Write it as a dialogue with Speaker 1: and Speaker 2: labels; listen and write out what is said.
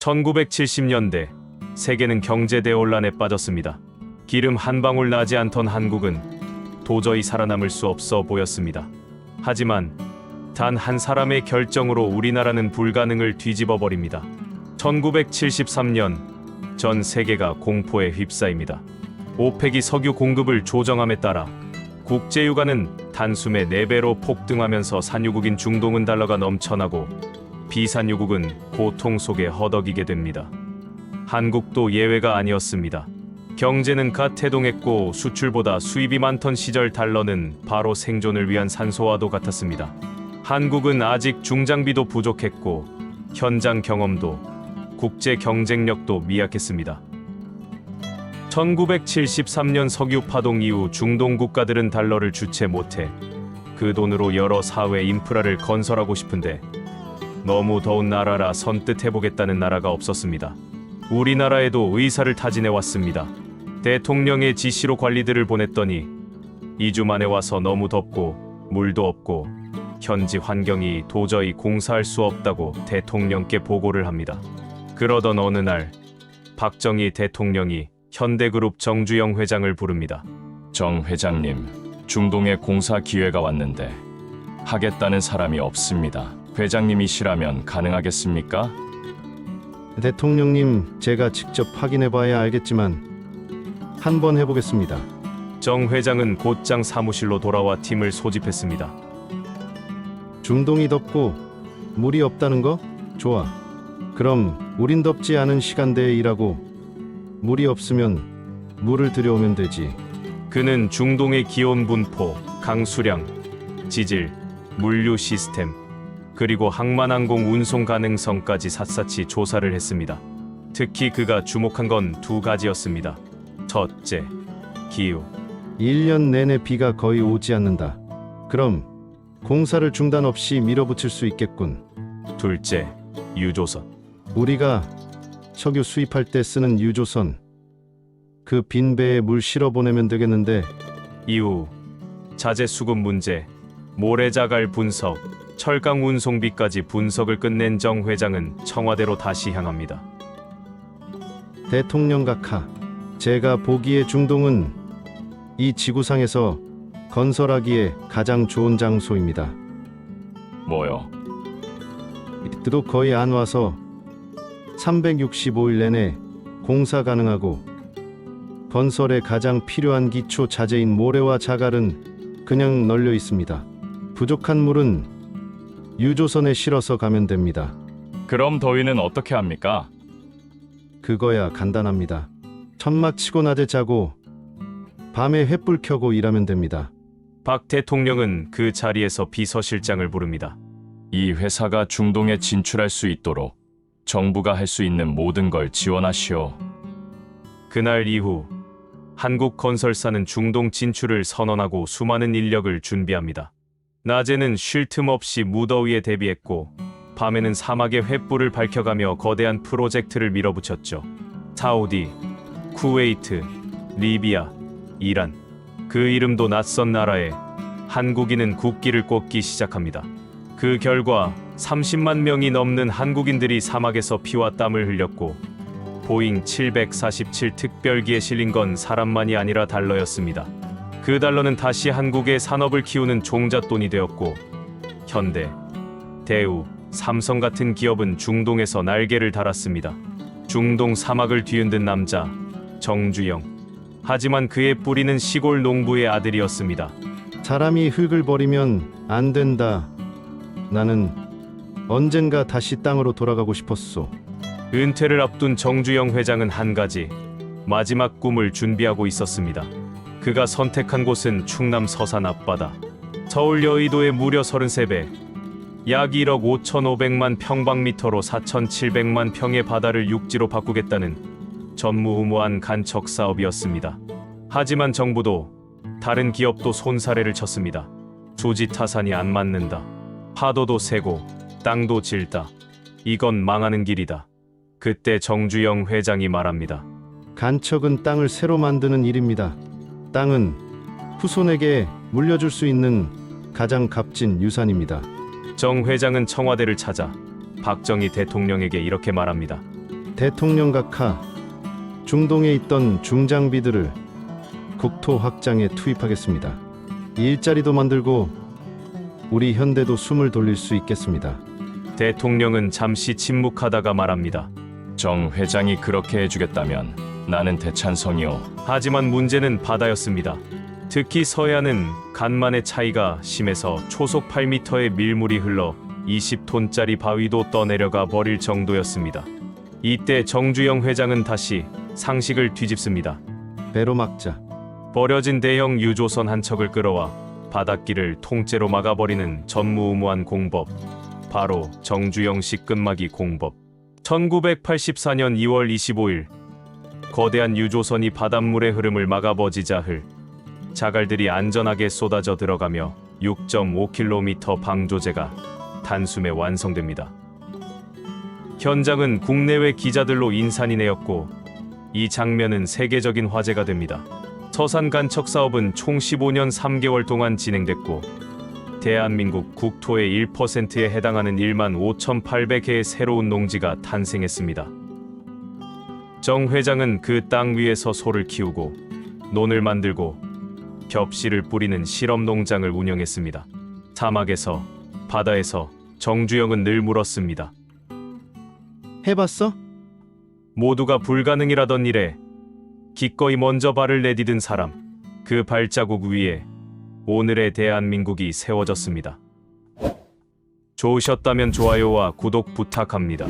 Speaker 1: 1970년대 세계는 경제 대혼란에 빠졌습니다. 기름 한 방울 나지 않던 한국은 도저히 살아남을 수 없어 보였습니다. 하지만 단 한 사람의 결정으로 우리나라는 불가능을 뒤집어 버립니다. 1973년 전 세계가 공포에 휩싸입니다. 오펙이 석유 공급을 조정함에 따라 국제유가는 단숨에 4배로 폭등하면서 산유국인 중동은 달러가 넘쳐나고 비산유국은 고통 속에 허덕이게 됩니다. 한국도 예외가 아니었습니다. 경제는 가태동했고 수출보다 수입이 많던 시절 달러는 바로 생존을 위한 산소와도 같았습니다. 한국은 아직 중장비도 부족했고 현장 경험도 국제 경쟁력도 미약했습니다. 1973년 석유 파동 이후 중동 국가들은 달러를 주체 못해 그 돈으로 여러 사회 인프라를 건설하고 싶은데 너무 더운 나라라 선뜻 해보겠다는 나라가 없었습니다. 우리나라에도 의사를 타진해 왔습니다. 대통령의 지시로 관리들을 보냈더니 2주 만에 와서 너무 덥고 물도 없고 현지 환경이 도저히 공사할 수 없다고 대통령께 보고를 합니다. 그러던 어느 날 박정희 대통령이 현대그룹 정주영 회장을 부릅니다.
Speaker 2: 정 회장님, 중동에 공사 기회가 왔는데 하겠다는 사람이 없습니다. 회장님이시라면 가능하겠습니까?
Speaker 3: 대통령님, 제가 직접 확인해봐야 알겠지만 한번 해보겠습니다.
Speaker 1: 정 회장은 곧장 사무실로 돌아와 팀을 소집했습니다.
Speaker 3: 중동이 덥고 물이 없다는 거? 좋아. 그럼 우린 덥지 않은 시간대에 일하고 물이 없으면 물을 들여오면 되지.
Speaker 1: 그는 중동의 기온 분포, 강수량, 지질, 물류 시스템, 그리고 항만항공 운송 가능성까지 샅샅이 조사를 했습니다. 특히 그가 주목한 건 2가지였습니다. 첫째, 기후.
Speaker 3: 1년 내내 비가 거의 오지 않는다. 그럼 공사를 중단 없이 밀어붙일 수 있겠군.
Speaker 1: 둘째, 유조선.
Speaker 3: 우리가 석유 수입할 때 쓰는 유조선, 그 빈 배에 물 실어 보내면 되겠는데.
Speaker 1: 이후 자재 수급 문제, 모래자갈 분석, 철강 운송비까지 분석을 끝낸 정 회장은 청와대로 다시 향합니다.
Speaker 3: 대통령 각하, 제가 보기에 중동은 이 지구상에서 건설하기에 가장 좋은 장소입니다.
Speaker 2: 뭐요?
Speaker 3: 비도 거의 안 와서 365일 내내 공사 가능하고 건설에 가장 필요한 기초 자재인 모래와 자갈은 그냥 널려 있습니다. 부족한 물은 유조선에 실어서 가면 됩니다.
Speaker 2: 그럼 더위는 어떻게 합니까?
Speaker 3: 그거야 간단합니다. 천막 치고 낮에 자고 밤에 횃불 켜고 일하면 됩니다.
Speaker 1: 박 대통령은 그 자리에서 비서실장을 부릅니다.
Speaker 2: 이 회사가 중동에 진출할 수 있도록 정부가 할 수 있는 모든 걸 지원하시오.
Speaker 1: 그날 이후 한국건설사는 중동 진출을 선언하고 수많은 인력을 준비합니다. 낮에는 쉴 틈 없이 무더위에 대비했고 밤에는 사막의 횃불을 밝혀가며 거대한 프로젝트를 밀어붙였죠. 사우디, 쿠웨이트, 리비아, 이란, 그 이름도 낯선 나라에 한국인은 국기를 꽂기 시작합니다. 그 결과 30만 명이 넘는 한국인들이 사막에서 피와 땀을 흘렸고 보잉 747 특별기에 실린 건 사람만이 아니라 달러였습니다. 그 달러는 다시 한국의 산업을 키우는 종잣돈이 되었고 현대, 대우, 삼성 같은 기업은 중동에서 날개를 달았습니다. 중동 사막을 뒤흔든 남자, 정주영. 하지만 그의 뿌리는 시골 농부의 아들이었습니다.
Speaker 3: 사람이 흙을 버리면 안 된다. 나는 언젠가 다시 땅으로 돌아가고 싶었소.
Speaker 1: 은퇴를 앞둔 정주영 회장은 한 가지 마지막 꿈을 준비하고 있었습니다. 그가 선택한 곳은 충남 서산 앞바다. 서울 여의도의 무려 33배, 약 1억 5,500만 평방미터로 4,700만 평의 바다를 육지로 바꾸겠다는 전무후무한 간척 사업이었습니다. 하지만 정부도 다른 기업도 손사래를 쳤습니다. 수지 타산이 안 맞는다. 파도도 세고 땅도 질다. 이건 망하는 길이다. 그때 정주영 회장이 말합니다.
Speaker 3: 간척은 땅을 새로 만드는 일입니다. 땅은 후손에게 물려줄 수 있는 가장 값진 유산입니다.
Speaker 1: 정 회장은 청와대를 찾아 박정희 대통령에게 이렇게 말합니다.
Speaker 3: 대통령 각하, 중동에 있던 중장비들을 국토 확장에 투입하겠습니다. 일자리도 만들고 우리 현대도 숨을 돌릴 수 있겠습니다.
Speaker 1: 대통령은 잠시 침묵하다가 말합니다.
Speaker 2: 정 회장이 그렇게 해주겠다면 나는 대찬성이오.
Speaker 1: 하지만 문제는 바다였습니다. 특히 서해안은 간만의 차이가 심해서 초속 8m의 밀물이 흘러 20톤짜리 바위도 떠내려가 버릴 정도였습니다. 이때 정주영 회장은 다시 상식을 뒤집습니다.
Speaker 3: 배로 막자.
Speaker 1: 버려진 대형 유조선 한 척을 끌어와 바닷길을 통째로 막아버리는 전무후무한 공법, 바로 정주영식 끝막이 공법. 1984년 2월 25일 거대한 유조선이 바닷물의 흐름을 막아버지자 자갈들이 안전하게 쏟아져 들어가며 6.5km 방조제가 단숨에 완성됩니다. 현장은 국내외 기자들로 인산이 내었고 이 장면은 세계적인 화제가 됩니다. 서산 간척 사업은 총 15년 3개월 동안 진행됐고 대한민국 국토의 1%에 해당하는 1만 5,800개의 새로운 농지가 탄생했습니다. 정 회장은 그 땅 위에서 소를 키우고 논을 만들고 겹씨를 뿌리는 실험 농장을 운영했습니다. 사막에서 바다에서 정주영은 늘 물었습니다.
Speaker 3: 해봤어?
Speaker 1: 모두가 불가능이라던 일에 기꺼이 먼저 발을 내디딘 사람, 그 발자국 위에 오늘의 대한민국이 세워졌습니다. 좋으셨다면 좋아요와 구독 부탁합니다.